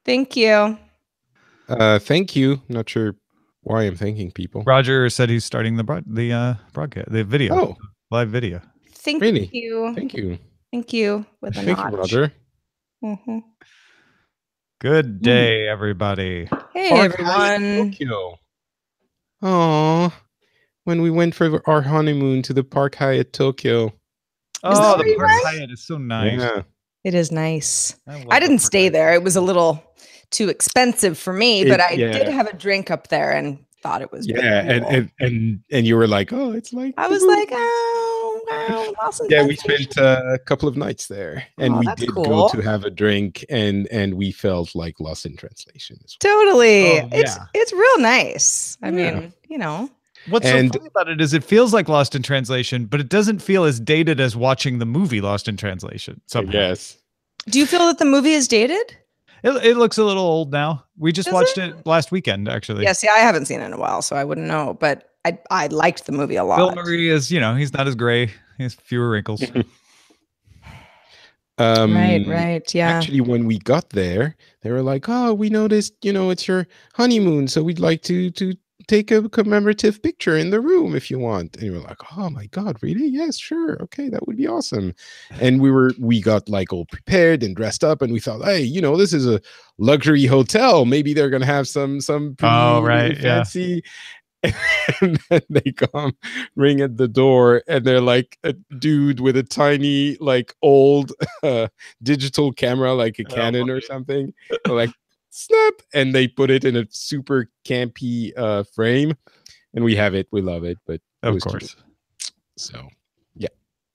Thank you. Thank you. Not sure why I'm thanking people. Roger said he's starting the broadcast, the video. Oh, live video. Thank really? you. Thank you. Thank you. With a Thank you, notch. Roger. Mm-hmm. Good day, everybody. Hey, Park everyone. Hyatt Tokyo. Oh, when we went for our honeymoon to the Park Hyatt Tokyo. Oh, where the you Park went? Hyatt is so nice. Yeah. It is nice. love I the didn't Park stay Hyatt. there. It was a little too expensive for me, but I did Yeah. have a drink up there and thought it was pretty Yeah, cool. and you were like, oh, it's like I the was movie. like, oh, Lost in Yeah, we Translation. spent a couple of nights there, and Oh, we that's did cool. go to have a drink, and we felt like Lost in Translation as well. Totally. Oh, yeah. It's real nice. I Yeah. mean, you know. What's so funny about it is it feels like Lost in Translation, but it doesn't feel as dated as watching the movie Lost in Translation. Somehow. Yes. Do you feel that the movie is dated? It looks a little old now. We just Does watched it last weekend, actually. Yeah, see, I haven't seen it in a while, so I wouldn't know. But I liked the movie a lot. Bill Murray is, he's not as gray. He has fewer wrinkles. Right. Yeah. Actually, when we got there, they were like, "Oh, we noticed, it's your honeymoon, so we'd like to take a commemorative picture in the room if you want." And you were like, "Oh my God, really? Yes, sure. Okay, that would be awesome." And we got like all prepared and dressed up, and we thought, "Hey, this is a luxury hotel. Maybe they're gonna have some pretty fancy." And then they come, ring at the door, and they're like a dude with a tiny, like old digital camera, like a Canon or something. They're like, snap, and they put it in a super campy frame, and we have it. We love it, but of course. Cute. So yeah.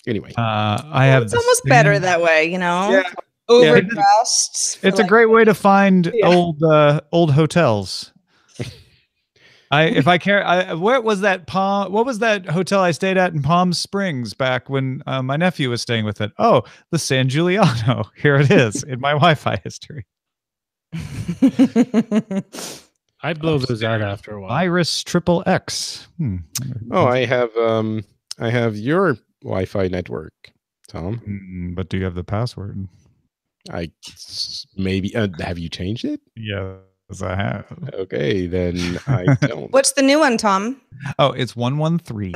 Anyway, it's almost better that way, Yeah. Overdressed. It's a great way to find old hotels. Where was that what was that hotel I stayed at in Palm Springs back when my nephew was staying with it? Oh, the San Giuliano. Here it is in my Wi-Fi history. I blow those out after a while. Iris XXX. Oh, I have your Wi-Fi network, Tom. But do you have the password? Maybe have you changed it? Yes, I have. Okay, then I don't. What's the new one, Tom? Oh, it's 113.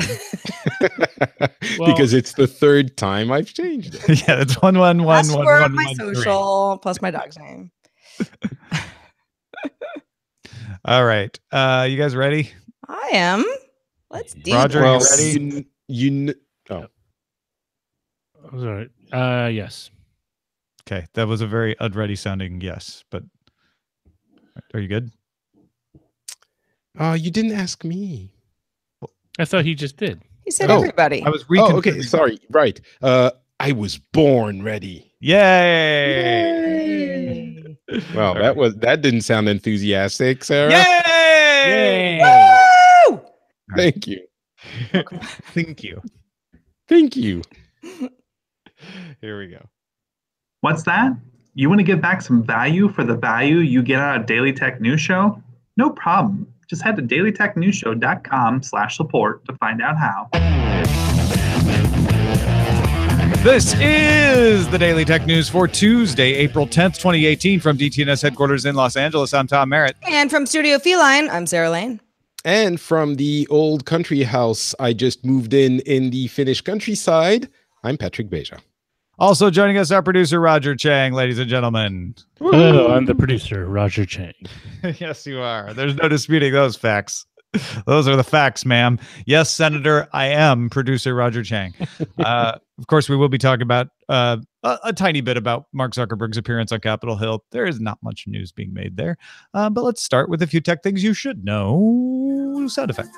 Because it's the third time I've changed it. Yeah, it's 111. Password, my social, plus my dog's name. All right. You guys ready? I am. Let's do Roger, this. you ready? Oh. I was all right. Yes. Okay, that was a very unready sounding yes, but are you good? You didn't ask me. I thought he just did. He said everybody. I was okay, sorry. Right. I was born ready. Yay! Well, that didn't sound enthusiastic, Sarah. Yay! Woo! Thank you. Thank you. Thank you. Here we go. What's that? You want to give back some value for the value you get out of Daily Tech News Show? No problem. Just head to dailytechnewsshow.com/support to find out how. This is the Daily Tech News for Tuesday, April 10th, 2018 from DTNS headquarters in Los Angeles. I'm Tom Merritt. And from Studio Feline, I'm Sarah Lane. And from the old country house I just moved in the Finnish countryside, I'm Patrick Beja. Also joining us, our producer, Roger Chang, ladies and gentlemen. Hello, I'm the producer, Roger Chang. Yes, you are. There's no disputing those facts. Those are the facts, ma'am. Yes, Senator, I am producer Roger Chang. Of course, we will be talking about a tiny bit about Mark Zuckerberg's appearance on Capitol Hill. There is not much news being made there. But let's start with a few tech things you should know. Sound effect.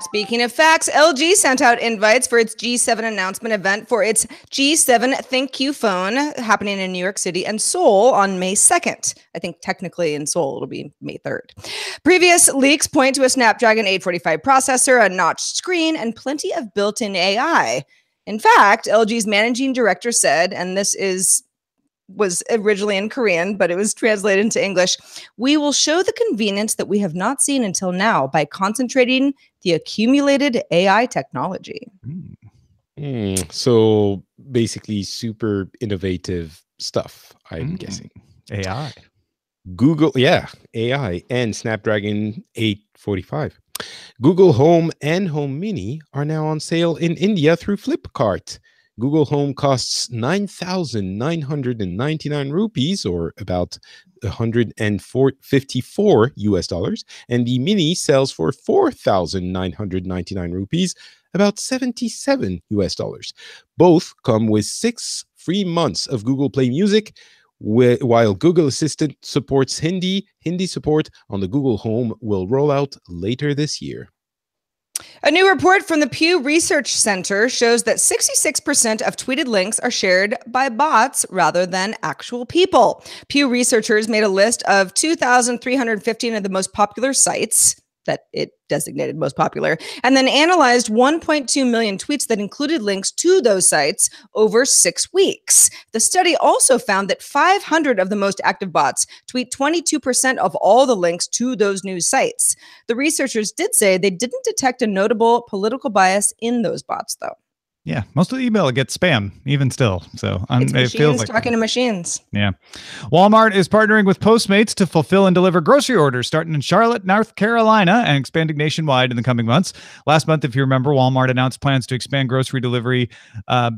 Speaking of facts, LG sent out invites for its G7 announcement event for its G7 Thank You phone happening in New York City and Seoul on May 2nd. I think technically in Seoul, it'll be May 3rd. Previous leaks point to a Snapdragon 845 processor, a notched screen, and plenty of built-in AI. In fact, LG's managing director said, and this was originally in Korean, but it was translated into English, "We will show the convenience that we have not seen until now by concentrating the accumulated AI technology." So basically super innovative stuff, I'm guessing. AI. Google, AI and Snapdragon 845. Google Home and Home Mini are now on sale in India through Flipkart. Google Home costs 9,999 rupees, or about 154 US dollars, and the Mini sells for 4,999 rupees, about 77 US dollars. Both come with 6 free months of Google Play Music. While Google Assistant supports Hindi support on the Google Home will roll out later this year. A new report from the Pew Research Center shows that 66% of tweeted links are shared by bots rather than actual people. Pew researchers made a list of 2,315 of the most popular sites that it designated most popular, and then analyzed 1.2 million tweets that included links to those sites over 6 weeks. The study also found that 500 of the most active bots tweet 22% of all the links to those news sites. The researchers did say they didn't detect a notable political bias in those bots, though. Yeah, most of the email gets spam, even still. So It's it machines feels like talking to machines. Yeah. Walmart is partnering with Postmates to fulfill and deliver grocery orders starting in Charlotte, North Carolina, and expanding nationwide in the coming months. Last month, if you remember, Walmart announced plans to expand grocery delivery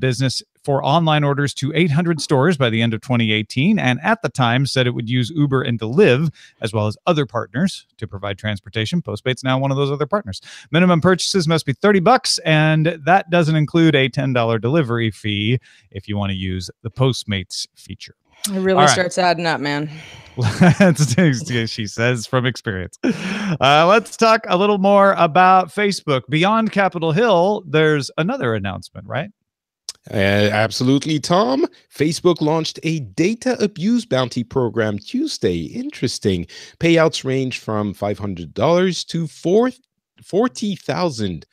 business for online orders to 800 stores by the end of 2018, and at the time said it would use Uber and Deliv, as well as other partners, to provide transportation. Postmates now one of those other partners. Minimum purchases must be $30, and that doesn't include a $10 delivery fee if you want to use the Postmates feature. It really starts adding up, man. She says from experience. Let's talk a little more about Facebook. Beyond Capitol Hill, there's another announcement, right? Absolutely, Tom. Facebook launched a data abuse bounty program Tuesday. Interesting. Payouts range from $500 to $40,000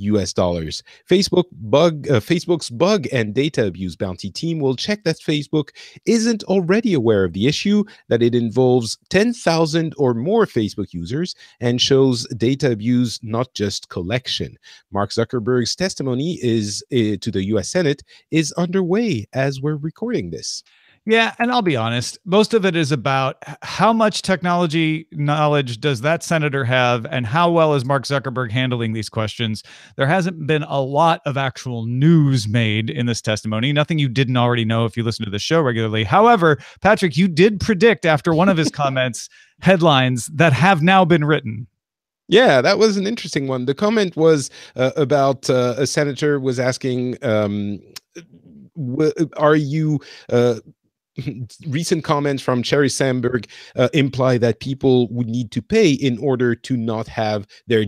US dollars. Facebook's bug and data abuse bounty team will check that Facebook isn't already aware of the issue, that it involves 10,000 or more Facebook users, and shows data abuse, not just collection. Mark Zuckerberg's testimony to the US Senate is underway as we're recording this. Yeah, and I'll be honest, most of it is about how much technology knowledge does that senator have and how well is Mark Zuckerberg handling these questions. There hasn't been a lot of actual news made in this testimony, nothing you didn't already know if you listen to the show regularly. However, Patrick, you did predict after one of his comments headlines that have now been written. Yeah, that was an interesting one. The comment was about a senator was asking, are you... recent comments from Cherry Sandberg imply that people would need to pay in order to not have their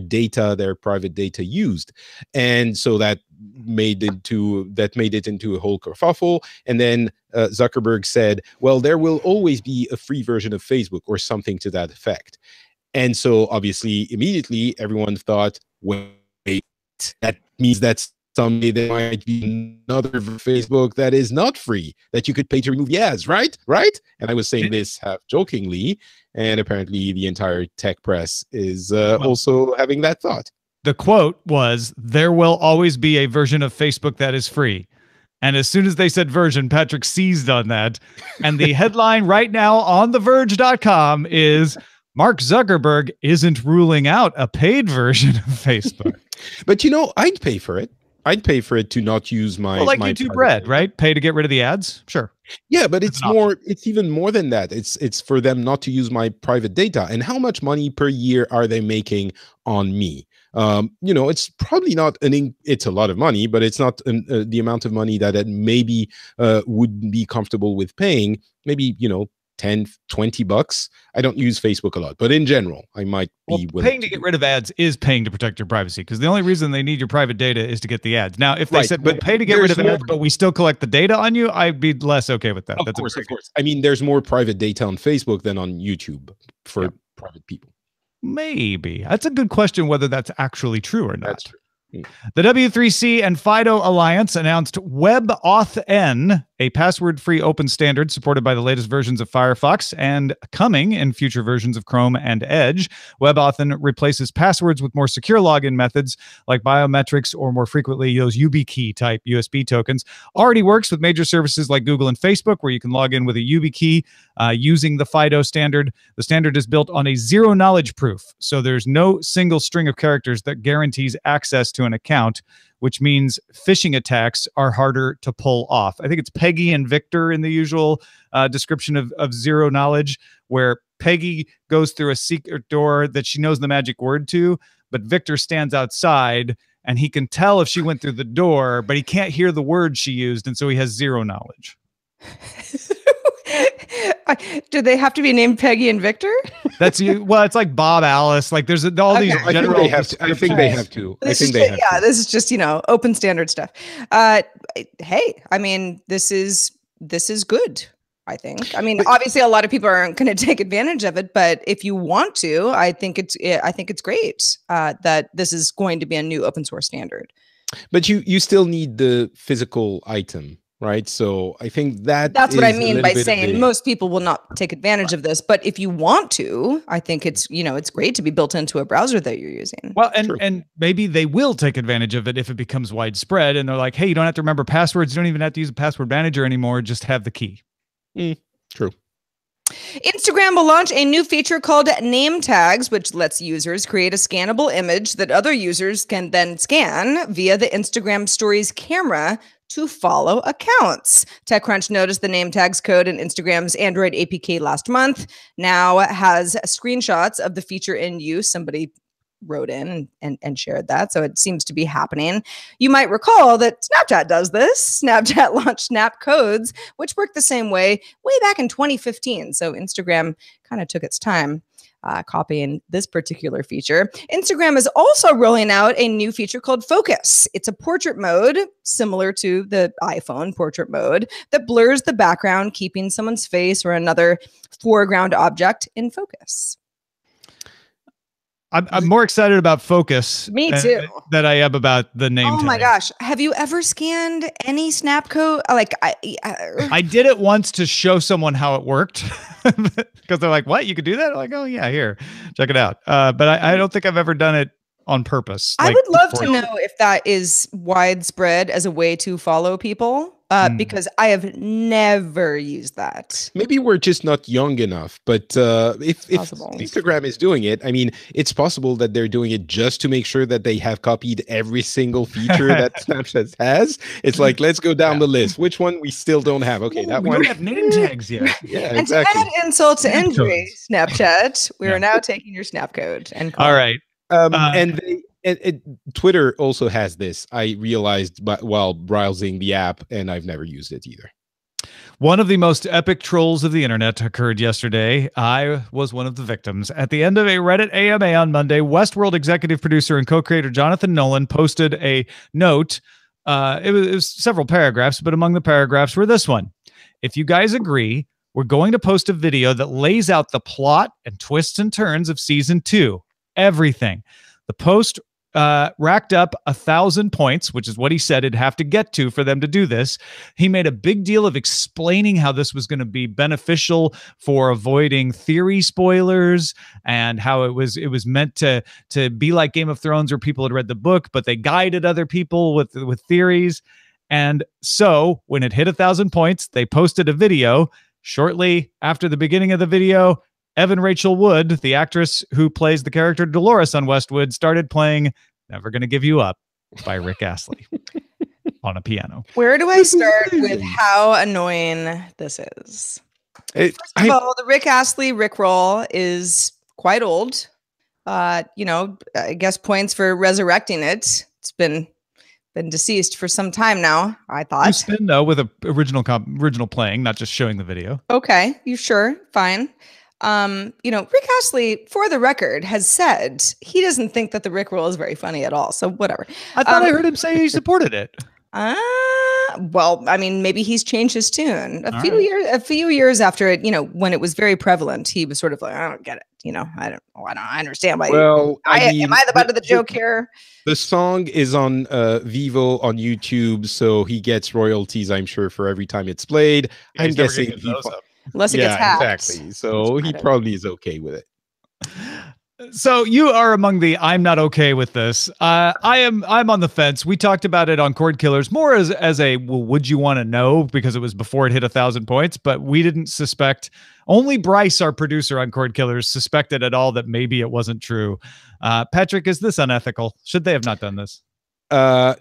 private data used, and so that made it into a whole kerfuffle. And then Zuckerberg said, "Well, there will always be a free version of Facebook," or something to that effect. And so, obviously, immediately everyone thought, "Wait, that means that's." Someday there might be another Facebook that is not free, that you could pay to remove the ads, right? Right? And I was saying this half jokingly, and apparently the entire tech press is also having that thought. The quote was, "There will always be a version of Facebook that is free." And as soon as they said version, Patrick seized on that. And the headline right now on theverge.com is, Mark Zuckerberg isn't ruling out a paid version of Facebook. But, I'd pay for it. I'd pay for it to not use my... Well, like my YouTube Red, right? Pay to get rid of the ads? Sure. Yeah, but it's even more than that. It's for them not to use my private data. And how much money per year are they making on me? It's probably not it's a lot of money, but it's not the amount of money that it maybe would be comfortable with paying. Maybe, $10, $20. I don't use Facebook a lot, but in general, I might be willing. Paying to get rid of ads is paying to protect your privacy, because the only reason they need your private data is to get the ads. Now, if they said, but pay to get rid of ads, but we still collect the data on you, I'd be less okay with that. Of course. I mean, there's more private data on Facebook than on YouTube for private people. Maybe. That's a good question, whether that's actually true or not. That's true. The W3C and FIDO Alliance announced WebAuthN, a password-free open standard supported by the latest versions of Firefox and coming in future versions of Chrome and Edge. WebAuthn replaces passwords with more secure login methods like biometrics or more frequently those YubiKey type USB tokens. Already works with major services like Google and Facebook, where you can log in with a YubiKey using the FIDO standard. The standard is built on a zero-knowledge proof, so there's no single string of characters that guarantees access to an account, which means phishing attacks are harder to pull off. I think it's Peggy and Victor in the usual description of zero knowledge, where Peggy goes through a secret door that she knows the magic word to, but Victor stands outside and he can tell if she went through the door, but he can't hear the word she used, and so he has zero knowledge. Do they have to be named Peggy and Victor? That's you. Well, it's like Bob Alice. Like there's all these general. I think they have to. I think they have to. This is just, open standard stuff. Hey, I mean, this is good. I think. I mean, obviously, a lot of people aren't going to take advantage of it, but if you want to, I think it's great that this is going to be a new open source standard. But you still need the physical item. Right. So I think that's what I mean by saying most people will not take advantage of this. But if you want to, I think it's great to be built into a browser that you're using. Well, and maybe they will take advantage of it if it becomes widespread. And they're like, hey, you don't have to remember passwords. You don't even have to use a password manager anymore. Just have the key. True. Instagram will launch a new feature called name tags, which lets users create a scannable image that other users can then scan via the Instagram Stories camera to follow accounts. TechCrunch noticed the name tags code in Instagram's Android APK last month. Now has screenshots of the feature in use. Somebody wrote in and shared that, so it seems to be happening. You might recall that Snapchat does this. Snapchat launched Snap Codes, which worked the same way back in 2015. So Instagram kind of took its time copying this particular feature. Instagram is also rolling out a new feature called Focus. It's a portrait mode similar to the iPhone portrait mode that blurs the background, keeping someone's face or another foreground object in focus. I'm more excited about Focus. Me too. Than I am about the name tag. Oh my gosh. Have you ever scanned any Snap code? Like I did it once to show someone how it worked because they're like, what? You could do that? I'm like, oh yeah, here, check it out. But I don't think I've ever done it on purpose. I would love to know if that is widespread as a way to follow people. Because I have never used that. Maybe we're just not young enough, but if Instagram is doing it, I mean, it's possible that they're doing it just to make sure that they have copied every single feature that Snapchat has. It's like, let's go down the list. Which one we still don't have? Okay, that we one. We don't have name tags yet. Yeah, and exactly. to add insult to injury, Snapchat, we are now taking your Snap code. And all right. And Twitter also has this. I realized while browsing the app, and I've never used it either. One of the most epic trolls of the internet occurred yesterday. I was one of the victims. At the end of a Reddit AMA on Monday, Westworld executive producer and co-creator Jonathan Nolan posted a note. It was several paragraphs, but among the paragraphs were this one. If you guys agree, we're going to post a video that lays out the plot and twists and turns of season 2. Everything. The post racked up 1,000 points, which is what he said it'd have to get to for them to do this. He made a big deal of explaining how this was going to be beneficial for avoiding theory spoilers and how it was meant to be like Game of Thrones, where people had read the book, but they guided other people with theories. And so when it hit 1,000 points, they posted a video. Shortly after the beginning of the video, Evan Rachel Wood, the actress who plays the character Dolores on Westwood, started playing Never Gonna Give You Up by Rick Astley on a piano. Where do I start with how annoying this is? First of all, the Rick Astley Rickroll is quite old. I guess points for resurrecting it. It's been deceased for some time now, I thought. You spin, though, with a original playing, not just showing the video. Okay, you sure? Fine. Rick Astley, for the record, has said he doesn't think that the Rickroll is very funny at all. So whatever. I thought I heard him say he supported it. Well, I mean, maybe he's changed his tune. All right. A few years after it, when it was very prevalent, he was sort of like, I don't get it. I understand why. Well, I mean, am I the butt of the joke here? the song is on Vivo on YouTube, so he gets royalties, I'm sure, for every time it's played. Yeah, I'm he's never guessing gonna get those up. Unless it gets hacked. exactly. So he probably is okay with it. So you are among the I'm not okay with this. I'm on the fence. We talked about it on Cord Killers more as a well, would you want to know, because it was before it hit 1,000 points, but we didn't suspect. Only Bryce, our producer on Cord Killers, suspected at all that maybe it wasn't true. Patrick, is this unethical? Should they have not done this?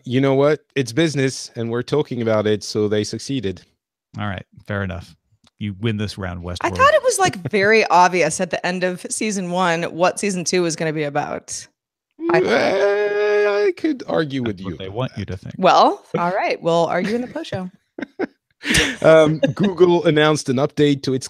You know what? It's business, and we're talking about it, so they succeeded. All right, fair enough. You win this round, Westworld. I thought it was like very obvious at the end of season 1 what season 2 was going to be about. I could argue with you. What they want you to think. Well, all right. We'll argue in the post show. Google announced an update to its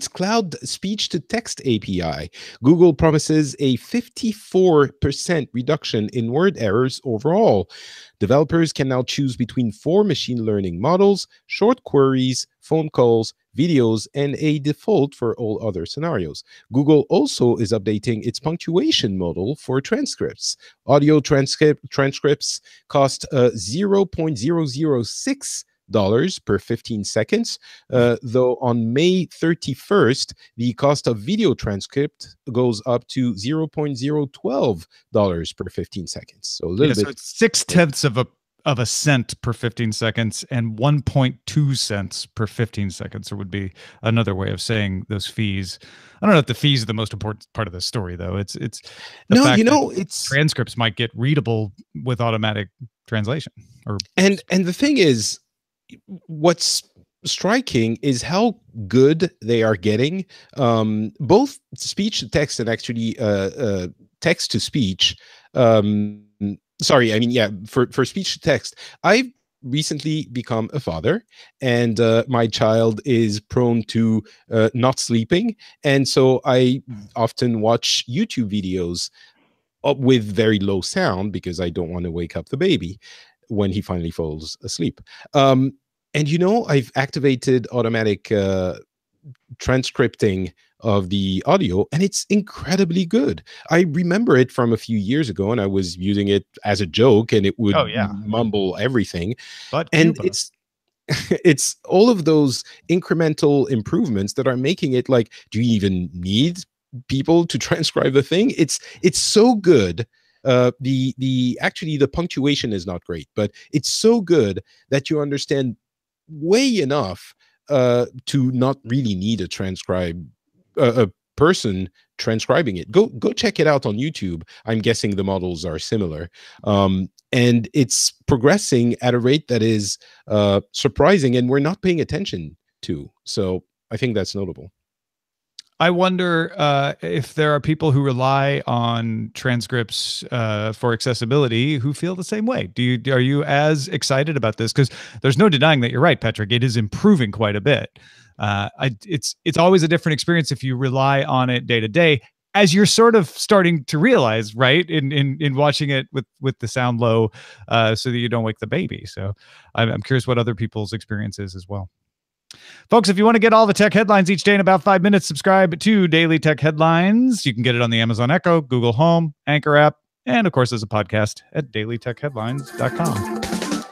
cloud speech to text API. Google promises a 54% reduction in word errors overall. Developers can now choose between 4 machine learning models, short queries, phone calls, videos, and a default for all other scenarios. Google also is updating its punctuation model for transcripts. Audio transcripts cost 0.006 per 15 seconds, though on May 31st, the cost of video transcript goes up to $0.012 per 15 seconds. So a little bit. So it's 0.6 of a cent per 15 seconds and 1.2 cents per 15 seconds. There would be another way of saying those fees. I don't know if the fees are the most important part of the story, though. It's the fact that transcripts might get readable with automatic translation. And the thing is, what's striking is how good they are getting, both speech to text and actually text to speech. For speech to text. I've recently become a father, and my child is prone to not sleeping, and so I often watch YouTube videos with very low sound because I don't want to wake up the baby when he finally falls asleep. And I've activated automatic transcripting of the audio, and it's incredibly good. I remember it from a few years ago, and I was using it as a joke, and it would mumble everything. It's all of those incremental improvements that are making it like, do you even need people to transcribe the thing? It's so good. The punctuation is not great, but it's so good that you understand way enough to not really need a person transcribing it. Go check it out on YouTube. I'm guessing the models are similar, and it's progressing at a rate that is surprising, and we're not paying attention to. So I think that's notable. I wonder if there are people who rely on transcripts for accessibility who feel the same way. Are you as excited about this? Because there's no denying that you're right, Patrick. It is improving quite a bit. It's always a different experience if you rely on it day to day, as you're sort of starting to realize, right? In watching it with the sound low, so that you don't wake the baby. So I'm curious what other people's experience is as well. Folks, if you want to get all the tech headlines each day in about 5 minutes, subscribe to Daily Tech Headlines. You can get it on the Amazon Echo, Google Home, Anchor app, and of course as a podcast at dailytechheadlines.com.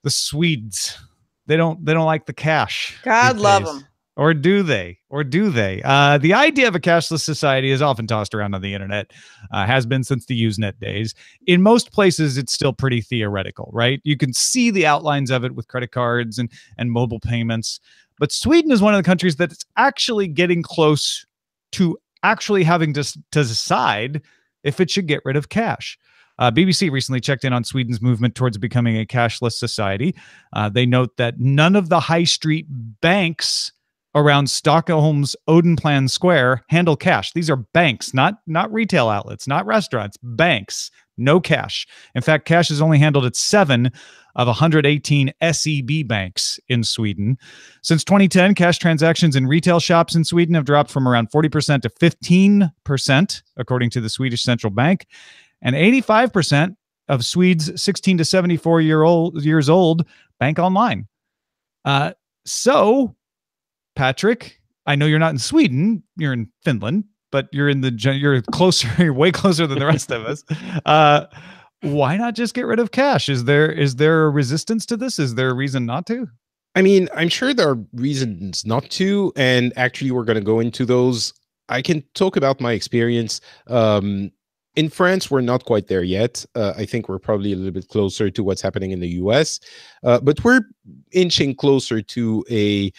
The Swedes, they don't like the cash. God love them. Or do they? The idea of a cashless society is often tossed around on the internet, has been since the Usenet days. In most places, it's still pretty theoretical, right? You can see the outlines of it with credit cards and mobile payments. But Sweden is one of the countries that's actually getting close to actually having to decide if it should get rid of cash. BBC recently checked in on Sweden's movement towards becoming a cashless society. They note that none of the high street banks around Stockholm's Odenplan Square handle cash. These are banks, not retail outlets, not restaurants, banks, no cash. In fact, cash is only handled at 7 of 118 SEB banks in Sweden. Since 2010, cash transactions in retail shops in Sweden have dropped from around 40% to 15%, according to the Swedish Central Bank. And 85% of Swedes 16 to years old bank online. So, Patrick, I know you're not in Sweden, you're in Finland, but you're closer, you're way closer than the rest of us. Why not just get rid of cash? Is there a resistance to this? Is there a reason not to? I mean, I'm sure there are reasons not to, and actually we're going to go into those. I can talk about my experience. In France, we're not quite there yet. I think we're probably a little bit closer to what's happening in the US, but we're inching closer to a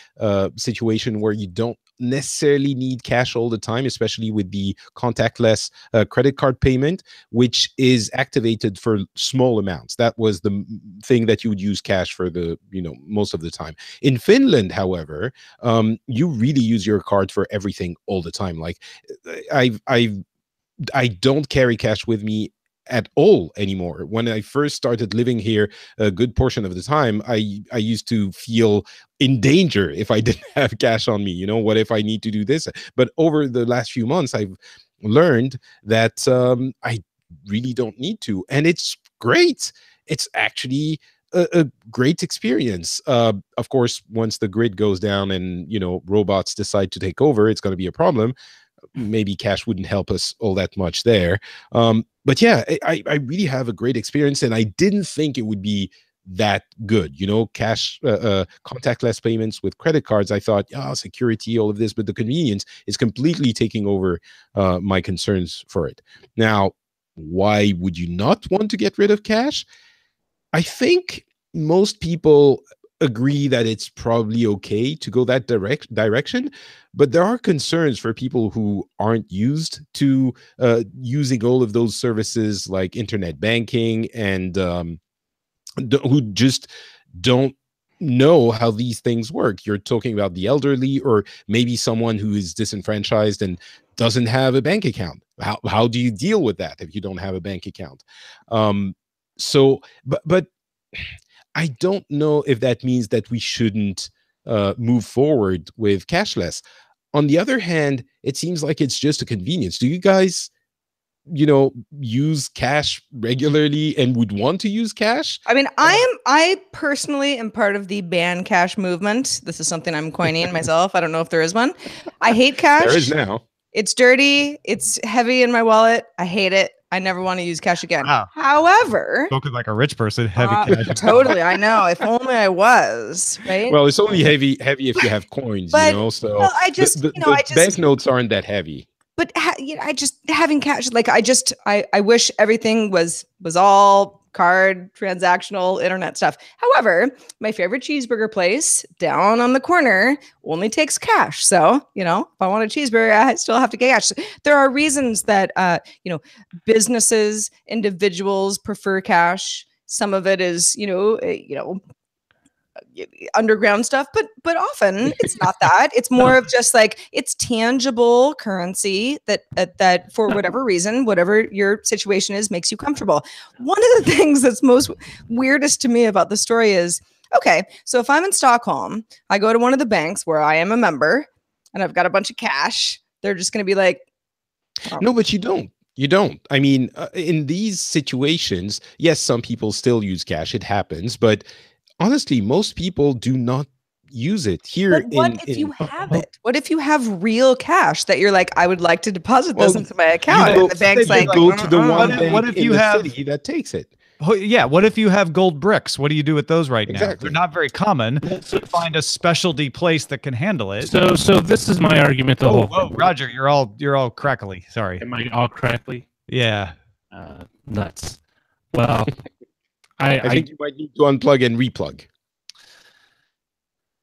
situation where you don't necessarily need cash all the time, especially with the contactless credit card payment, which is activated for small amounts. That was the thing that you would use cash for most of the time. In Finland, however, you really use your card for everything all the time. Like I don't carry cash with me at all anymore. When I first started living here, a good portion of the time, I used to feel in danger if I didn't have cash on me. What if I need to do this? But over the last few months, I've learned that I really don't need to. And it's great. It's actually a great experience. Of course, once the grid goes down and, robots decide to take over, it's going to be a problem. Maybe cash wouldn't help us all that much there. But yeah, I really have a great experience, and I didn't think it would be that good. Cash, contactless payments with credit cards. I thought, security, all of this, but the convenience is completely taking over my concerns for it. Now, why would you not want to get rid of cash? I think most people agree that it's probably okay to go that direction, but there are concerns for people who aren't used to using all of those services like internet banking and who just don't know how these things work. You're talking about the elderly, or maybe someone who is disenfranchised and doesn't have a bank account. How do you deal with that if you don't have a bank account? But I don't know if that means that we shouldn't move forward with cashless. On the other hand, it seems like it's just a convenience. Do you guys, use cash regularly and would want to use cash? I mean, I personally am part of the ban cash movement. This is something I'm coining myself. I don't know if there is one. I hate cash. There is now. It's dirty. It's heavy in my wallet. I hate it. I never want to use cash again. Wow. However, Spoken like a rich person, heavy cash. Totally. I know. If only I was, right? Well, it's only heavy if you have coins, but, so well, I just, the banknotes aren't that heavy. But I just having cash, like I wish everything was all card, transactional, internet stuff. However, my favorite cheeseburger place down on the corner only takes cash. So, if I want a cheeseburger, I still have to get cash. There are reasons that, businesses, individuals prefer cash. Some of it is, underground stuff, but often it's not that. It's more of just like it's tangible currency that for whatever reason, whatever your situation is, makes you comfortable. One of the things that's most weirdest to me about the story is, okay, so if I'm in Stockholm, I go to one of the banks where I am a member and I've got a bunch of cash, they're just going to be like, oh. No, but you don't. You don't. I mean, in these situations, yes, some people still use cash. It happens, but honestly, most people do not use it here. But what if you have it? What if you have real cash that you're like, I would like to deposit this into my account? And the bank's like, go to the one bank what if in you the have city that takes it? Oh, yeah. What if you have gold bricks? What do you do with those right now? They're not very common. So find a specialty place that can handle it. So this is my argument. Whoa, Roger, you're all crackly. Sorry. Am I all crackly? Yeah. Nuts. Well, I think you might need to unplug and replug.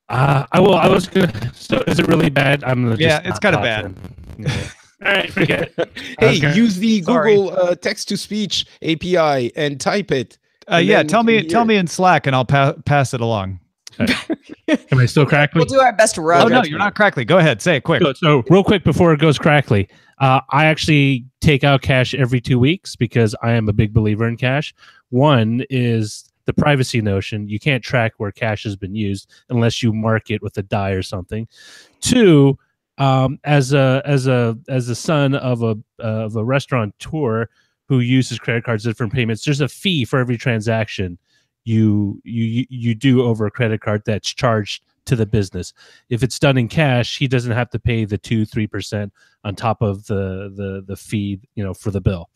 I was gonna. So is it really bad? It's kind of bad. Yeah. All right, forget it. Hey, use the Google text-to-speech API and type it. Tell me in Slack, and I'll pass it along. Am I still crackly? We'll do our best to run. Oh no, you're not crackly. Go ahead, say it quick. So real quick before it goes crackly, I actually take out cash every 2 weeks because I am a big believer in cash. One is the privacy notion. You can't track where cash has been used unless you mark it with a die or something. Two, as a son of a restaurateur who uses credit cards, different payments, there's a fee for every transaction you do over a credit card that's charged to the business. If it's done in cash, he doesn't have to pay the 2-3% on top of the fee, for the bill.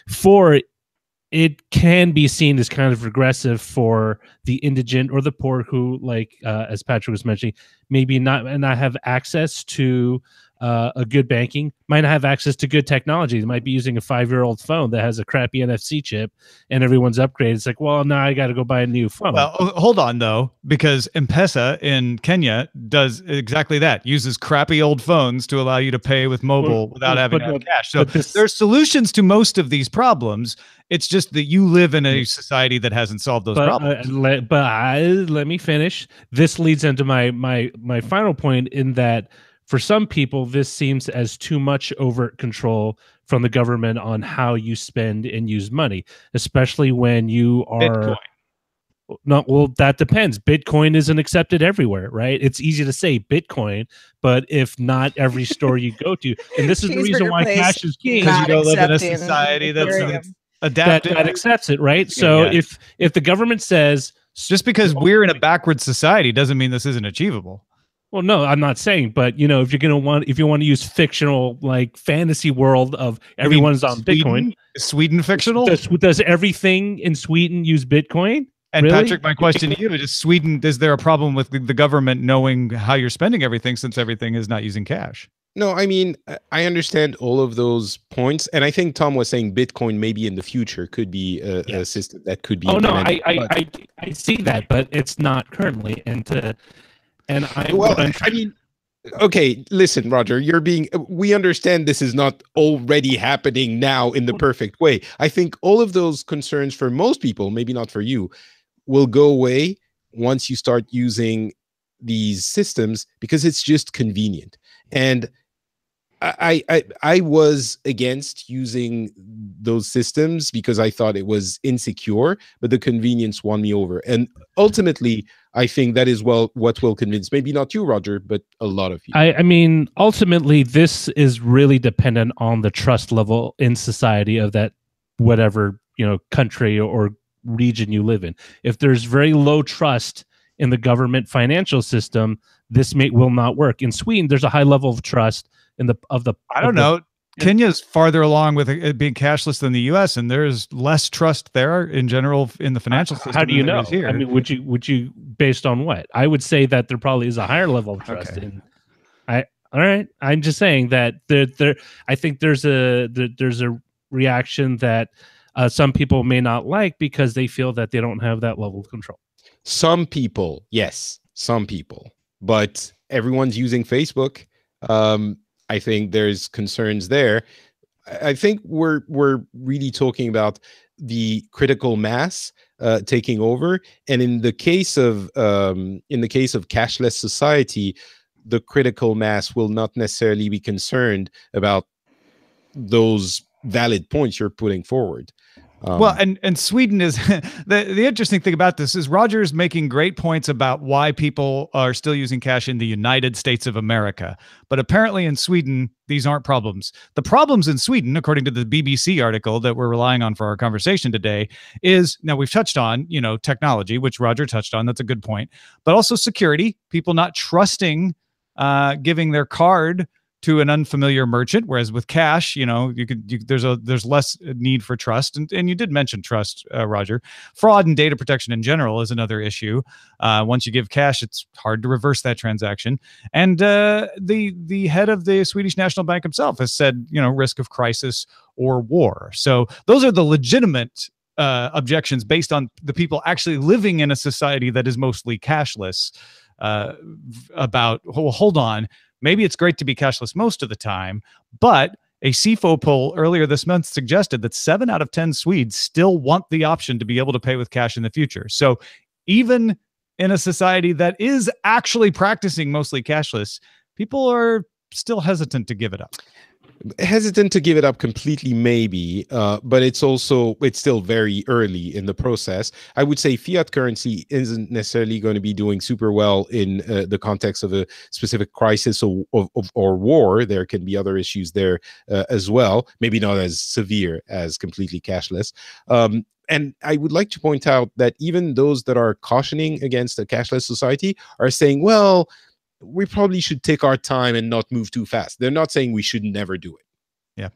For it can be seen as kind of regressive for the indigent or the poor who, like as Patrick was mentioning, maybe not have access to a good banking, might not have access to good technology. They might be using a 5-year-old phone that has a crappy NFC chip, and everyone's upgraded. It's like, well, now I got to go buy a new phone. Well, hold on though, because M-Pesa in Kenya does exactly that. Uses crappy old phones to allow you to pay with mobile without having to have cash. So there's solutions to most of these problems. It's just that you live in a society that hasn't solved those problems. Let me finish. This leads into my final point, in that for some people, this seems as too much overt control from the government on how you spend and use money, especially when you are Bitcoin. No, well, that depends. Bitcoin isn't accepted everywhere, right? It's easy to say Bitcoin, but if not every store you go to, and this is the reason why cash is king, because you don't live in a society that's adapted that accepts it, right? So if the government says, just because we're in a backward society doesn't mean this isn't achievable. Well, no, I'm not saying, but if you want to use fictional, like fantasy world of everyone's on Bitcoin, is Sweden fictional? Does everything in Sweden use Bitcoin? And really? Patrick, my question to you is: Sweden, is there a problem with the government knowing how you're spending everything, since everything is not using cash? No, I mean, I understand all of those points, and I think Tom was saying Bitcoin maybe in the future could be a system that could be. Oh no, I see that, but it's not currently, I mean, okay, listen, Roger, we understand this is not already happening now in the perfect way. I think all of those concerns for most people, maybe not for you, will go away once you start using these systems, because it's just convenient. And I was against using those systems because I thought it was insecure, but the convenience won me over. And ultimately, I think that is what will convince, maybe not you, Roger, but a lot of people. I mean, ultimately, this is really dependent on the trust level in society of that whatever country or region you live in. If there's very low trust in the government financial system, this will not work. In Sweden, there's a high level of trust I don't know. Kenya's farther along with it being cashless than the U.S., and there's less trust there in general in the financial system. How do you know? I mean, would you based on what? I would say that there probably is a higher level of trust. Okay. All right. I'm just saying that there. I think there's a reaction that some people may not like because they feel that they don't have that level of control. Some people, yes, some people, but everyone's using Facebook. I think there's concerns there. I think we're really talking about the critical mass taking over, and in the case of cashless society, the critical mass will not necessarily be concerned about those valid points you're putting forward. Well, and Sweden is the interesting thing about this is Roger's making great points about why people are still using cash in the United States of America. But apparently in Sweden, these aren't problems. The problems in Sweden, according to the BBC article that we're relying on for our conversation today, is, now we've touched on, technology, which Roger touched on. That's a good point. But also security, people not trusting giving their card to an unfamiliar merchant, whereas with cash, there's less need for trust, and you did mention trust, Roger. Fraud and data protection in general is another issue. Once you give cash, it's hard to reverse that transaction. And the head of the Swedish National Bank himself has said, risk of crisis or war. So those are the legitimate objections based on the people actually living in a society that is mostly cashless. Hold on. Maybe it's great to be cashless most of the time, but a CFO poll earlier this month suggested that 7 out of 10 Swedes still want the option to be able to pay with cash in the future. So even in a society that is actually practicing mostly cashless, people are still hesitant to give it up. hesitant to give it up completely, maybe, but it's still very early in the process. I would say fiat currency isn't necessarily going to be doing super well in the context of a specific crisis or war. There can be other issues there as well, maybe not as severe as completely cashless. And I would like to point out that even those that are cautioning against a cashless society are saying, well, we probably should take our time and not move too fast. They're not saying we should never do it. Yeah.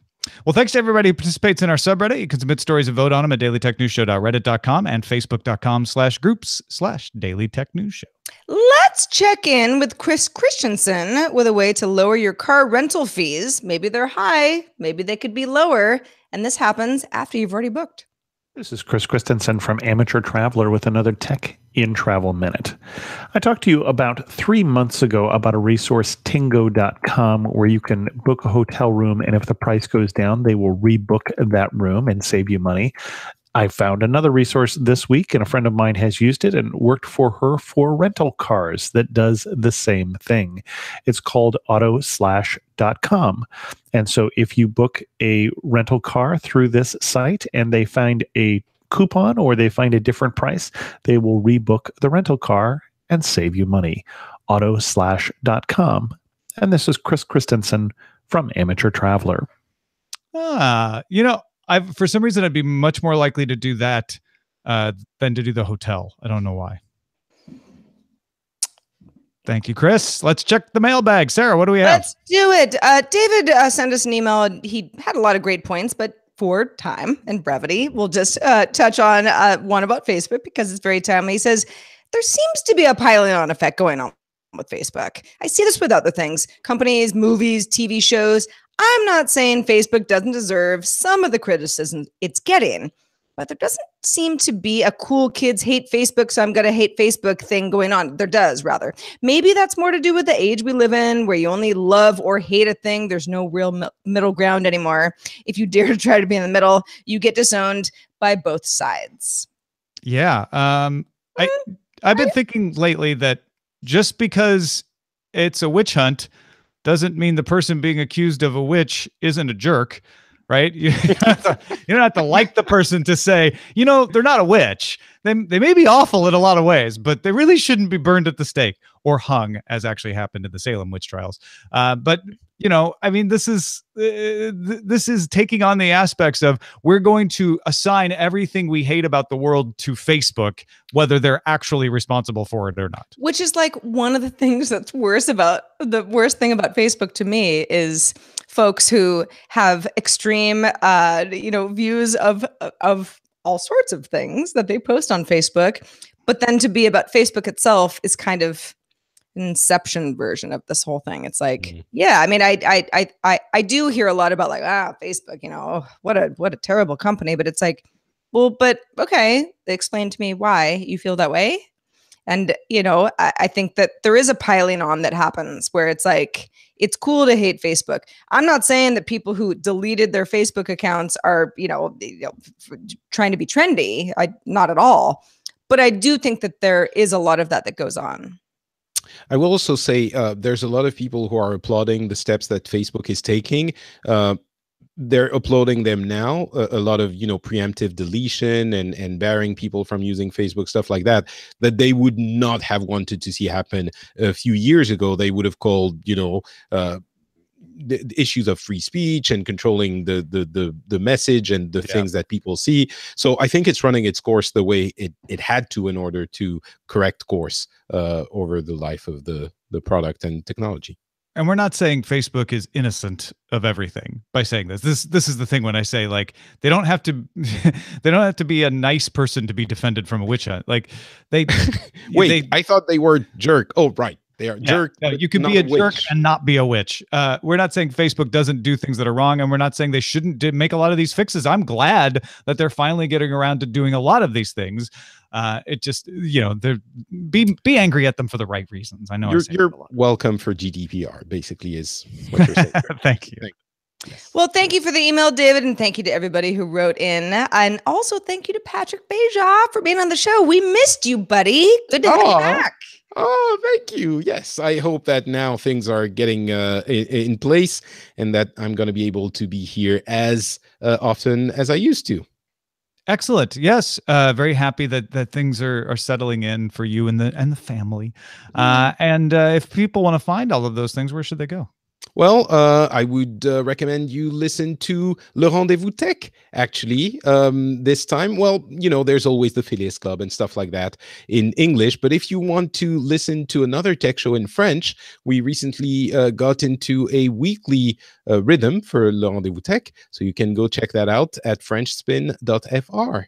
Well, thanks to everybody who participates in our subreddit. You can submit stories and vote on them at dailytechnewsshow.reddit.com and facebook.com/groups/dailytechnewsshow. Let's check in with Chris Christensen with a way to lower your car rental fees. Maybe they're high, maybe they could be lower. And this happens after you've already booked. This is Chris Christensen from Amateur Traveler with another Tech in Travel Minute. I talked to you about 3 months ago about a resource, Tingo.com, where you can book a hotel room, and if the price goes down, they will rebook that room and save you money. I found another resource this week, and a friend of mine has used it and worked for her for rental cars that does the same thing. It's called autoslash.com. And so if you book a rental car through this site and they find a coupon or they find a different price, they will rebook the rental car and save you money. Autoslash.com. And this is Chris Christensen from Amateur Traveler. For some reason, I'd be much more likely to do that than to do the hotel. I don't know why. Thank you, Chris. Let's check the mailbag. Sarah, what do we have? Let's do it. David sent us an email. He had a lot of great points, but for time and brevity, we'll just touch on one about Facebook because it's very timely. He says, there seems to be a piling on effect going on with Facebook. I see this with other things, companies, movies, TV shows. I'm not saying Facebook doesn't deserve some of the criticism it's getting, but there doesn't seem to be a cool kids hate Facebook, so I'm going to hate Facebook thing going on. There does, rather. Maybe that's more to do with the age we live in, where you only love or hate a thing. There's no real middle ground anymore. If you dare to try to be in the middle, you get disowned by both sides. Yeah. I've been thinking lately that just because it's a witch hunt doesn't mean the person being accused of a witch isn't a jerk, right? You don't have to like the person to say, they're not a witch. They may be awful in a lot of ways, but they really shouldn't be burned at the stake or hung, as actually happened in the Salem witch trials. But this is taking on the aspects of we're going to assign everything we hate about the world to Facebook, whether they're actually responsible for it or not. Which is like one of the things that's the worst thing about Facebook to me is folks who have extreme, views of all sorts of things that they post on Facebook, but then to be about Facebook itself is kind of inception version of this whole thing. It's like, yeah, I mean, I do hear a lot about like, Facebook, what a terrible company, but it's like, well, but okay, explain to me why you feel that way. And, I think that there is a piling on that happens where it's like, it's cool to hate Facebook. I'm not saying that people who deleted their Facebook accounts are, trying to be trendy. Not at all. But I do think that there is a lot of that goes on. I will also say there's a lot of people who are applauding the steps that Facebook is taking. They're uploading them now, a lot of, preemptive deletion and barring people from using Facebook, stuff like that they would not have wanted to see happen a few years ago. They would have called, the issues of free speech and controlling the message and the things that people see. So I think it's running its course the way it had to in order to correct course over the life of the product and technology. And we're not saying Facebook is innocent of everything by saying this. This is the thing when I say like they don't have to be a nice person to be defended from a witch hunt. Like I thought they were jerk. Oh, right. They are jerk. No, you can be a jerk and not be a witch. We're not saying Facebook doesn't do things that are wrong, and we're not saying they shouldn't make a lot of these fixes. I'm glad that they're finally getting around to doing a lot of these things. It just, they're be angry at them for the right reasons. I know you're welcome for GDPR, basically, is what you're saying. Thank you. Yes. Well, thank you for the email, David, and thank you to everybody who wrote in. And also thank you to Patrick Beja for being on the show. We missed you, buddy. Good to have you back. Oh, thank you. Yes, I hope that now things are getting in place and that I'm going to be able to be here as often as I used to. Excellent. Yes. Very happy that things are settling in for you and the family. And if people want to find all of those things, where should they go? Well, I would recommend you listen to Le Rendezvous Tech, actually, this time. Well, there's always the Phileas Club and stuff like that in English. But if you want to listen to another tech show in French, we recently got into a weekly rhythm for Le Rendezvous Tech. So you can go check that out at frenchspin.fr.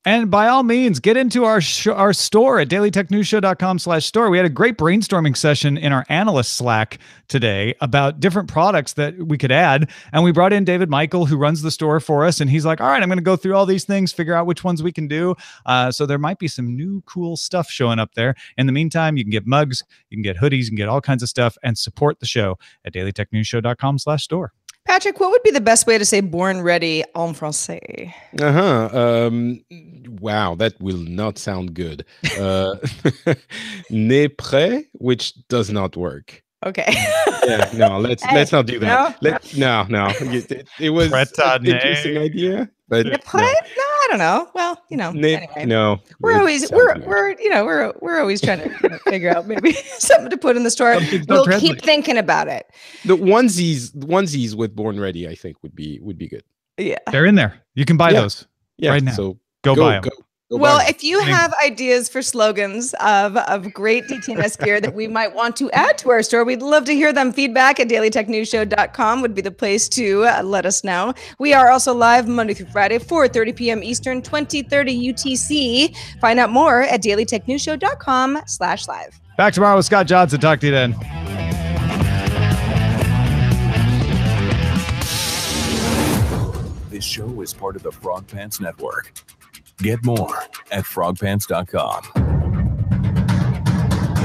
And by all means, get into our store at dailytechnewsshow.com/store. We had a great brainstorming session in our analyst Slack today about different products that we could add. And we brought in David Michael, who runs the store for us. And he's like, all right, I'm going to go through all these things, figure out which ones we can do. So there might be some new cool stuff showing up there. In the meantime, you can get mugs, you can get hoodies, you can get all kinds of stuff and support the show at dailytechnewsshow.com/store. Patrick, what would be the best way to say born ready en français? Wow, that will not sound good. Né prêt, which does not work. Okay. Yeah, no, let's not do that. No? No. It was an interesting idea, but No, I don't know. Well, anyway. No, We're always trying to figure out maybe something to put in the store. We'll keep thinking about it. The onesies with Born Ready, I think would be good. Yeah, they're in there. You can buy those right now. So go buy them. Well, if you have ideas for slogans of great DTNS gear that we might want to add to our store, we'd love to hear them. Feedback at dailytechnewsshow.com would be the place to let us know. We are also live Monday through Friday, 4:30 p.m. Eastern, 20:30 UTC. Find out more at dailytechnewsshow.com/live. Back tomorrow with Scott Johnson. Talk to you then. This show is part of the Frog Pants Network. Get more at frogpants.com.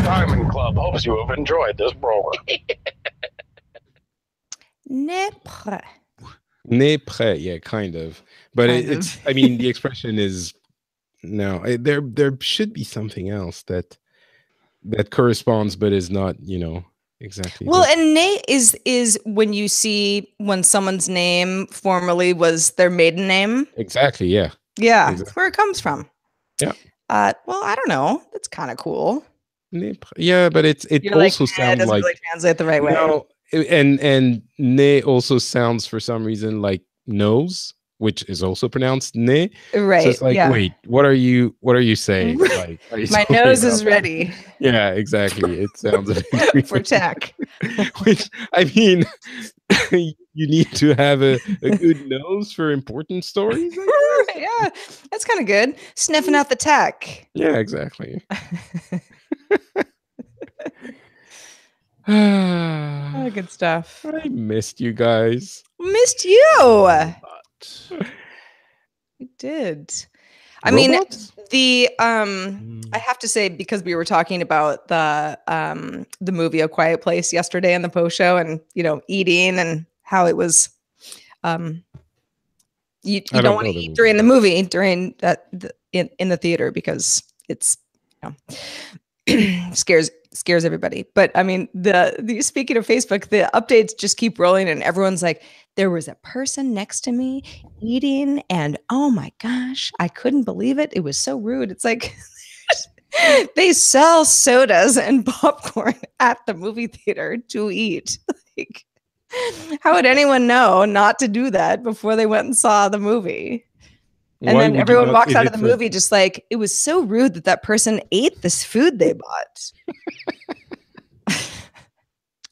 Diamond Club hopes you have enjoyed this program. Né prêt. Né prêt, yeah, kind of. But it's, I mean, the expression is, no, there should be something else that corresponds, but is not, exactly. Well, and né is when someone's name formerly was their maiden name. Exactly, yeah. Yeah, exactly. That's where it comes from. Yeah. Well, I don't know. That's kind of cool. Yeah, but it also sounds doesn't like really translate the right way. No, and ne also sounds for some reason like nose, which is also pronounced ne. Right. So it's like, wait, what are you saying? Like, my nose is ready. Yeah, exactly. It sounds like for tech. Which, I mean, you need to have a good nose for important stories. Yeah, that's kind of good. Sniffing out the tech. Yeah, exactly. Good stuff. I missed you guys. Missed you. You did. I mean, I have to say, because we were talking about the movie A Quiet Place yesterday in the post show, and eating and how it was you don't want to eat during the movie in the theater because it's scares everybody. But I mean, the speaking of Facebook, the updates just keep rolling, and everyone's like, there was a person next to me eating, and oh my gosh, I couldn't believe it. It was so rude. It's like they sell sodas and popcorn at the movie theater to eat. Like, how would anyone know not to do that before they went and saw the movie? And then everyone walks out of the movie just like, it was so rude that person ate this food they bought.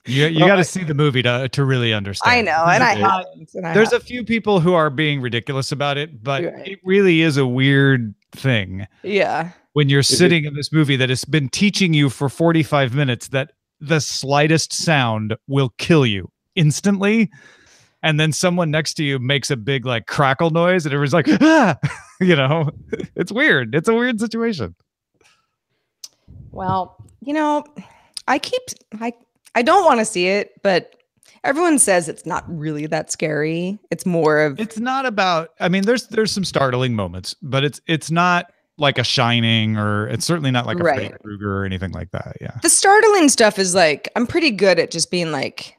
You got to see the movie to really understand. I know, and I haven't. There's a few people who are being ridiculous about it, but it really is a weird thing. Yeah. When you're sitting in this movie that has been teaching you for 45 minutes that the slightest sound will kill you instantly, and then someone next to you makes a big like crackle noise and everyone's like, ah! It's weird. It's a weird situation. Well, I don't want to see it, but everyone says it's not really that scary. It's more of, it's not about, I mean, there's some startling moments, but it's not like a Shining, or it's certainly not like a Freddy Right. Krueger or anything like that. Yeah. The startling stuff is like, I'm pretty good at just being like,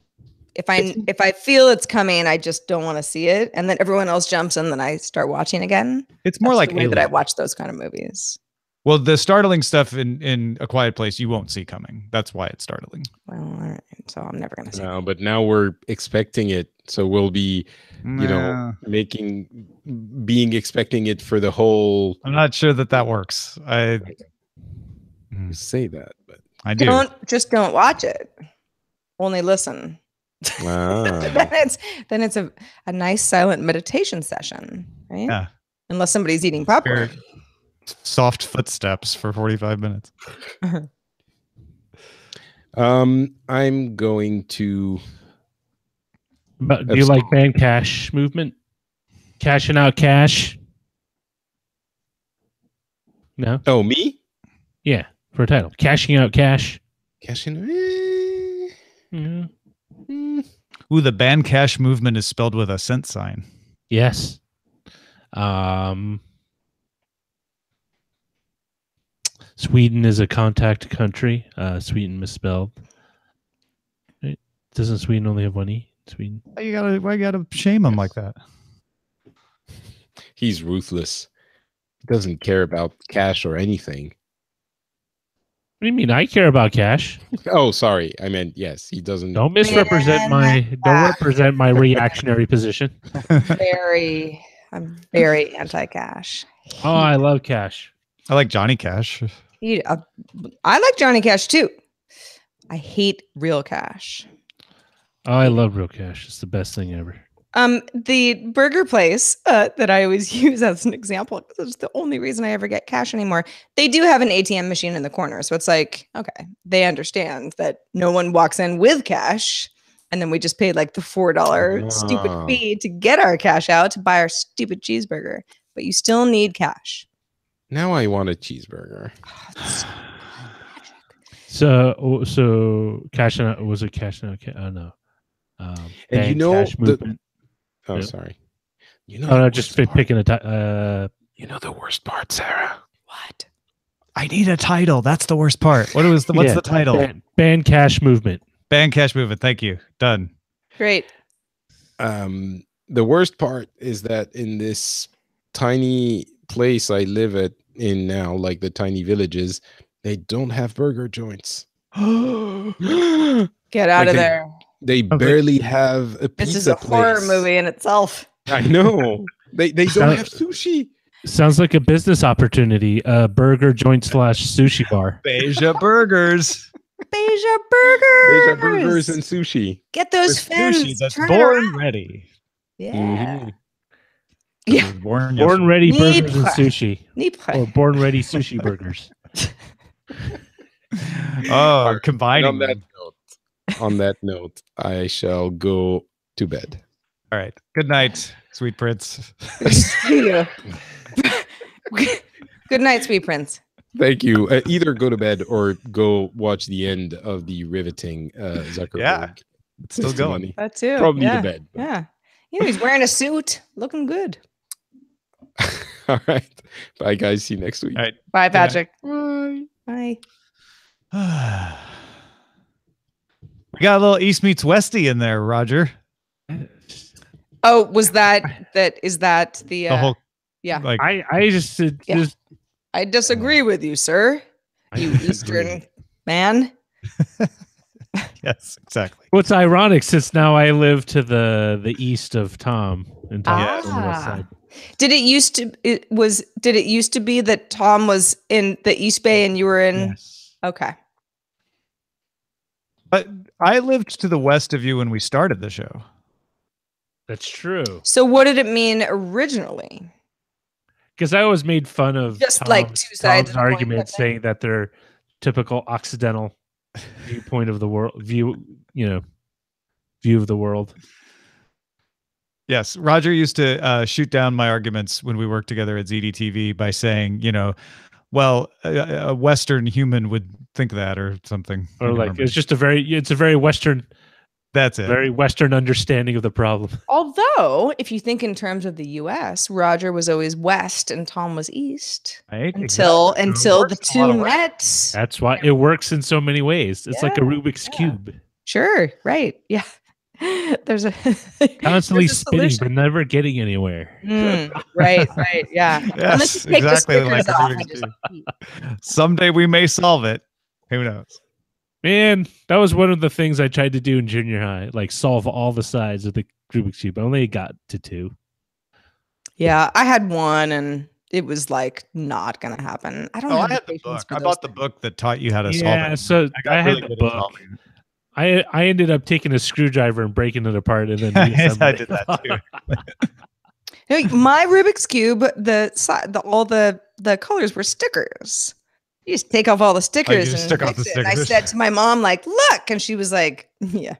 if I feel it's coming, I just don't want to see it, and then everyone else jumps in, then I start watching again. It's more That's like the way that I Alien. watch those kind of movies. Well, the startling stuff in A Quiet Place you won't see coming. That's why it's startling. Well, all right. So I'm never gonna see. No, but now we're expecting it, so we'll be, Nah, being expecting it for the whole. I'm not sure that works. I Say that, but I do. Don't watch it. Only listen. then it's a nice silent meditation session, right? Yeah. Unless somebody's eating popcorn. Hear soft footsteps for 45 minutes. I'm going to. But do you like ban cash movement? Cashing out cash? No? Oh, me? Yeah, for a title. Cashing out cash. Cashing. Yeah. Ooh, the ban cash movement is spelled with a cent sign. Yes. Sweden is a contact country. Sweden misspelled. Right? Doesn't Sweden only have one E? Sweden. Why you gotta shame him like that? He's ruthless. He doesn't care about cash or anything. What do you mean? I care about cash. Oh, sorry. I meant yes. He doesn't. Don't misrepresent don't represent my reactionary position. I'm very anti-cash. Oh, I love cash. I like Johnny Cash. I like Johnny Cash too. I hate real cash. Oh, I love real cash. It's the best thing ever. The burger place that I always use as an example, because it's the only reason I ever get cash anymore. They do have an ATM machine in the corner. So it's like, okay, they understand that no one walks in with cash. And then we just paid like the $4 stupid fee to get our cash out to buy our stupid cheeseburger. But you still need cash. Now I want a cheeseburger. So cashing out, was it cashing out? Oh no. And you know cash movement. Oh, Yeah. sorry. You know. Oh no, just picking a. You know the worst part, Sarah. What? I need a title. That's the worst part. What's the title? Ban cash movement. Ban cash movement. Thank you. Done. Great. The worst part is that in this tiny place I live in now, like the tiny villages, they don't have burger joints. Get out of there. They barely have a pizza This is a horror movie in itself. I know. They don't have sushi. Sounds like a business opportunity. Burger joint / sushi bar. Beja Burgers. Beja Burgers. Beja Burgers and sushi. Get those fins. Sushi that's Turn born around. ready. Yeah. Mhm. Yeah. Born Ready Need burgers and price. sushi. Nipa. Or born ready sushi burgers. Oh, And combining. on that note, I shall go to bed. All right. Good night, sweet prince. Yeah. Good night, sweet prince. Thank you. Either go to bed or go watch the end of the riveting Zuckerberg. Yeah, it's still going. testimony. That too. Probably yeah. to bed. but- Yeah. You know, he's wearing a suit, looking good. All right. Bye, guys. See you next week. All right. Bye, Patrick. Bye. Bye. We got a little East meets Westy in there, Roger. Oh, was is that the The whole yeah. like I just Yeah. I disagree with you, sir. You Eastern man. yes, exactly. what's ironic since now I live to the east of Tom and Tom Yes. on the west side. Did it used to be that Tom was in the East Bay and you were in Yes. Okay. But I lived to the west of you when we started the show. That's true. So what did it mean originally? Because I always made fun of Just like two sides of Tom's the coin, arguments, but- saying that they're typical Occidental viewpoint of the world view of the world. Yes, Roger used to shoot down my arguments when we worked together at ZDTV by saying, well, a Western human would think that or something. I Or don't like remember. it's a very Western That's it. Very Western understanding of the problem. Although, if you think in terms of the U.S., Roger was always west and Tom was east Right? until Exactly. until the Works in a lot two of ways. met. That's why it works in so many ways. It's like a Yeah, Rubik's Cube. Sure, right? Yeah. There's a Constantly there's a spinning, solution. but never getting anywhere. Right, yeah. Unless Yes, you take exactly the stickers like off Rubik's and just Cube. Someday we may solve it. Who knows? Man, that was one of the things I tried to do in junior high, like solve all the sides of the Rubik's Cube. I only got to 2. Yeah, I had one and it was like not gonna happen. I don't Oh, have I had the patience book. for I those bought the things. book that taught you how to solve Yeah, it. so got I had really the good at book. solving I ended up taking a screwdriver and breaking it apart and then it. reassembling I it. did that too. You know, my Rubik's Cube, all the colors were stickers. You just take off all the stickers just and stick off fix the it. And I stickers. said to my mom, like, look, and she was like, yeah.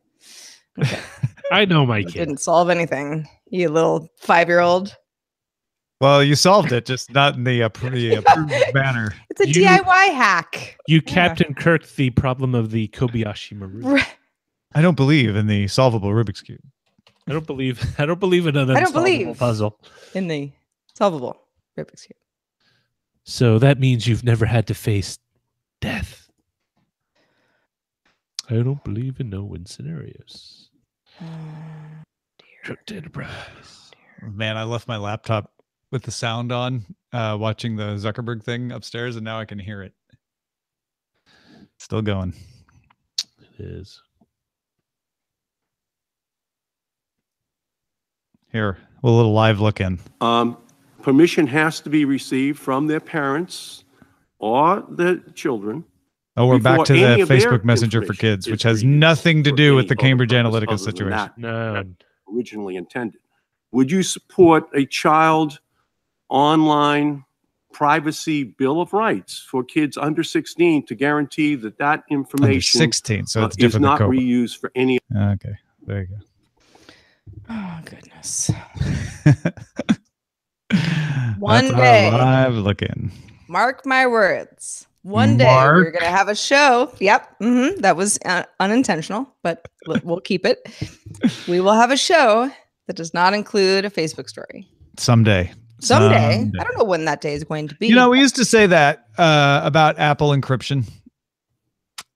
Okay. I know my It kid. didn't solve anything, you little 5-year-old. Well, you solved it, just not in the approved manner. It's a You- DIY hack. You Captain Kirk the problem of the Kobayashi Maru. Right. I don't believe in the solvable Rubik's Cube. I don't believe in an I don't unsolvable believe. puzzle. In the solvable Rubik's Cube. So that means you've never had to face death. I don't believe in no-win scenarios. Trip to Enterprise. Man, I left my laptop with the sound on, watching the Zuckerberg thing upstairs, and now I can hear it. Still going. It is. Here, a little live look in. Permission has to be received from their parents or the children. Oh, we're back before to the any of their Facebook Messenger for information Kids, is which has reused nothing to for do with any the other Cambridge purpose Analytica other than situation. that No. originally intended. Would you support a child online privacy bill of rights for kids under 16 to guarantee that Under information 16, so it's is different not than COBRA. reused for any? Okay, there you go. Oh, goodness. That's One our day. live look in. Mark my words. One day Mark. we're going to have a show. Yep. That was unintentional, but we'll keep it. We will have a show that does not include a Facebook story. Someday. Someday. I don't know when that day is going to be. You know, we used to say that about Apple encryption.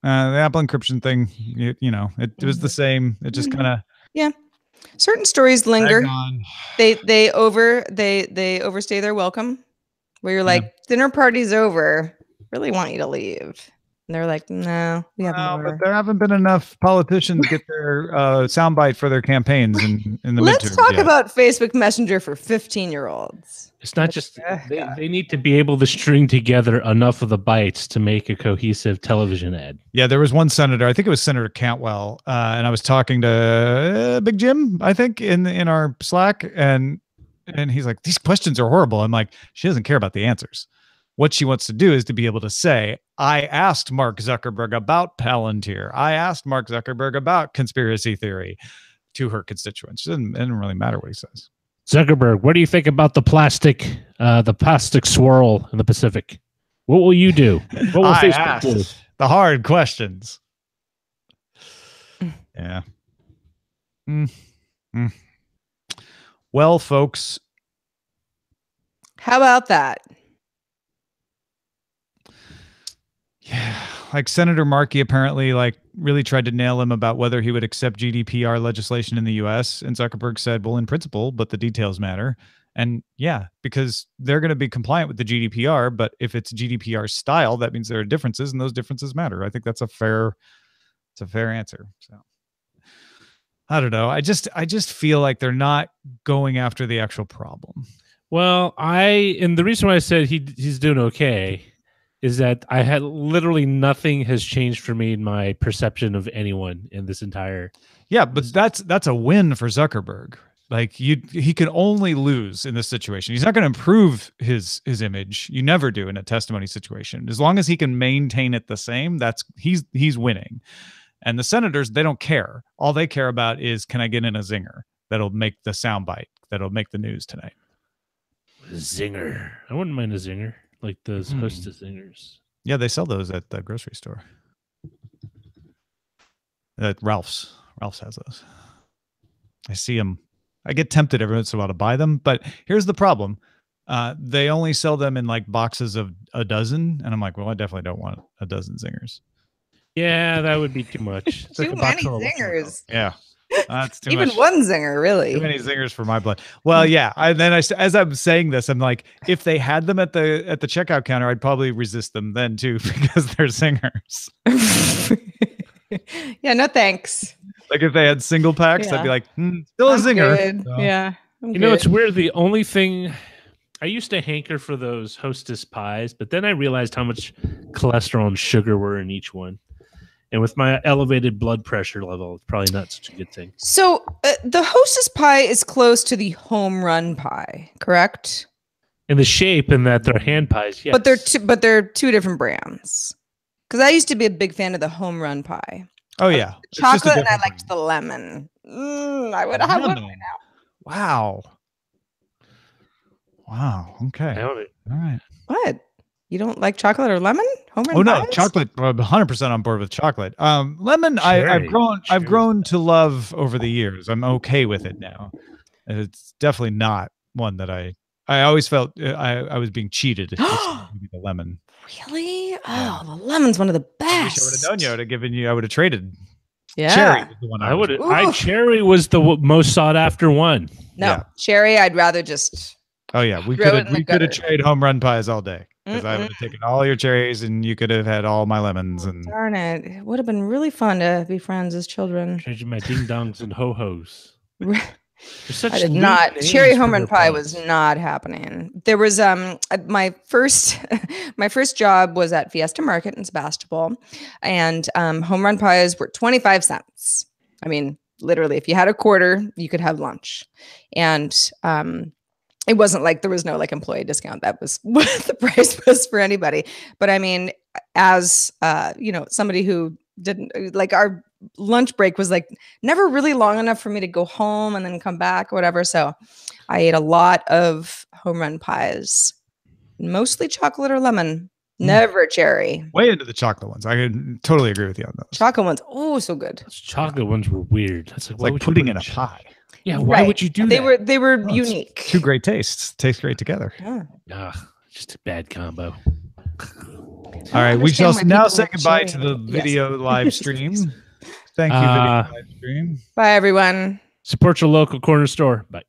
The Apple encryption thing, you know, it was the same. It just kind of certain stories linger. They overstay their welcome. Where you're like, dinner party's over. Really want you to leave. And they're like, no, we have more. But there haven't been enough politicians get their soundbite for their campaigns in the Let's midterms talk yet. about Facebook Messenger for 15-year-olds. It's not just they need to be able to string together enough of the bytes to make a cohesive television ad. Yeah, there was one senator, I think it was Senator Cantwell, and I was talking to Big Jim, I think, in our Slack, and he's like, these questions are horrible. I'm like, she doesn't care about the answers. What she wants to do is to be able to say, I asked Mark Zuckerberg about Palantir. I asked Mark Zuckerberg about conspiracy theory to her constituents. It doesn't really matter what he says. Zuckerberg, what do you think about the plastic swirl in the Pacific? What will you do? What will I Facebook do? asked the hard questions. Yeah. Well, folks, How about that? yeah, like Senator Markey apparently really tried to nail him about whether he would accept GDPR legislation in the US. And Zuckerberg said, well, in principle, but the details matter. And yeah, because they're going to be compliant with the GDPR, but if it's GDPR style, that means there are differences and those differences matter. I think that's a fair answer. So I don't know. I just feel like they're not going after the actual problem. Well, and the reason why I said he's doing okay is that I had literally nothing has changed for me in my perception of anyone in this entire. Yeah, but that's a win for Zuckerberg. Like he can only lose in this situation. He's not going to improve his image. You never do in a testimony situation. As long as he can maintain it the same, he's winning. And the senators, they don't care. All they care about is, can I get in a zinger that'll make the soundbite, that'll make the news tonight? Zinger. I wouldn't mind a zinger, like those Hostess zingers. Yeah, they sell those at the grocery store. At Ralph's Ralph's has those. I see them. I get tempted every once in a while to buy them, but here's the problem. They only sell them in like boxes of a dozen, and I'm like, well, I definitely don't want a dozen zingers. Yeah, that would be too much. It's Too like a box many of zingers. Yeah, that's too Even much. one zinger, really. Too many zingers for my blood. Well, yeah. As I'm saying this, I'm like, if they had them at the checkout counter, I'd probably resist them then too because they're zingers. Yeah, no thanks. Like if they had single packs, I'd be Yeah. like, still a I'm zinger. good. So- Yeah. You know, it's weird. The only thing I used to hanker for those Hostess pies, but then I realized how much cholesterol and sugar were in each one. And with my elevated blood pressure level, it's probably not such a good thing. So the Hostess pie is close to the home run pie, correct? In the shape, and that they're hand pies, yes. But they're two different brands. Because I used to be a big fan of the home run pie. Oh yeah, It's just a Chocolate, and I different liked the lemon. I would have one Lemon. right now. Wow. Wow. Okay. Nailed it. All right. What? You don't like chocolate or lemon? Home run Oh no, pies? chocolate. I'm 100% on board with chocolate. Lemon, I've Cherry. grown to love over the years. I'm okay with it now. It's definitely not one that I always felt I was being cheated. It's maybe the lemon. Really? Oh, the lemon's one of the I wish best. I would have known you. I would have given you. I would have traded. Yeah. Cherry was the one I would. Ooh. Cherry was the most sought after one. No, Yeah. cherry, I'd rather just. Oh yeah, we Throw could it have in the traded gutter. home run pies all day because I would Mm-mm. have taken all your cherries and you could have had all my lemons and Darn it. It would have been really fun to be friends as children. Changing my ding dongs and ho hos. I did not. Cherry home run pie was not happening. There was my first job was at Fiesta Market in Sebastopol, and home run pies were 25 cents. I mean, literally, if you had a quarter, you could have lunch, and it wasn't like there was no like employee discount. That was what the price was for anybody. But I mean, as somebody who didn't like our lunch break was like never really long enough for me to go home and then come back or whatever. So I ate a lot of home run pies, mostly chocolate or lemon, never cherry. way into the chocolate ones. I can totally agree with you on those. Chocolate ones, oh, so good. Those chocolate ones were weird. That's It's like putting in a pie. Yeah, why would you do they that? They were Oh, it's unique. Two great tastes. Taste great together. Yeah. Just a bad combo. All right, we shall understand why now people say like goodbye cherry. to the Yes. video live stream. Thank you, video live stream. Bye, everyone. Support your local corner store. Bye.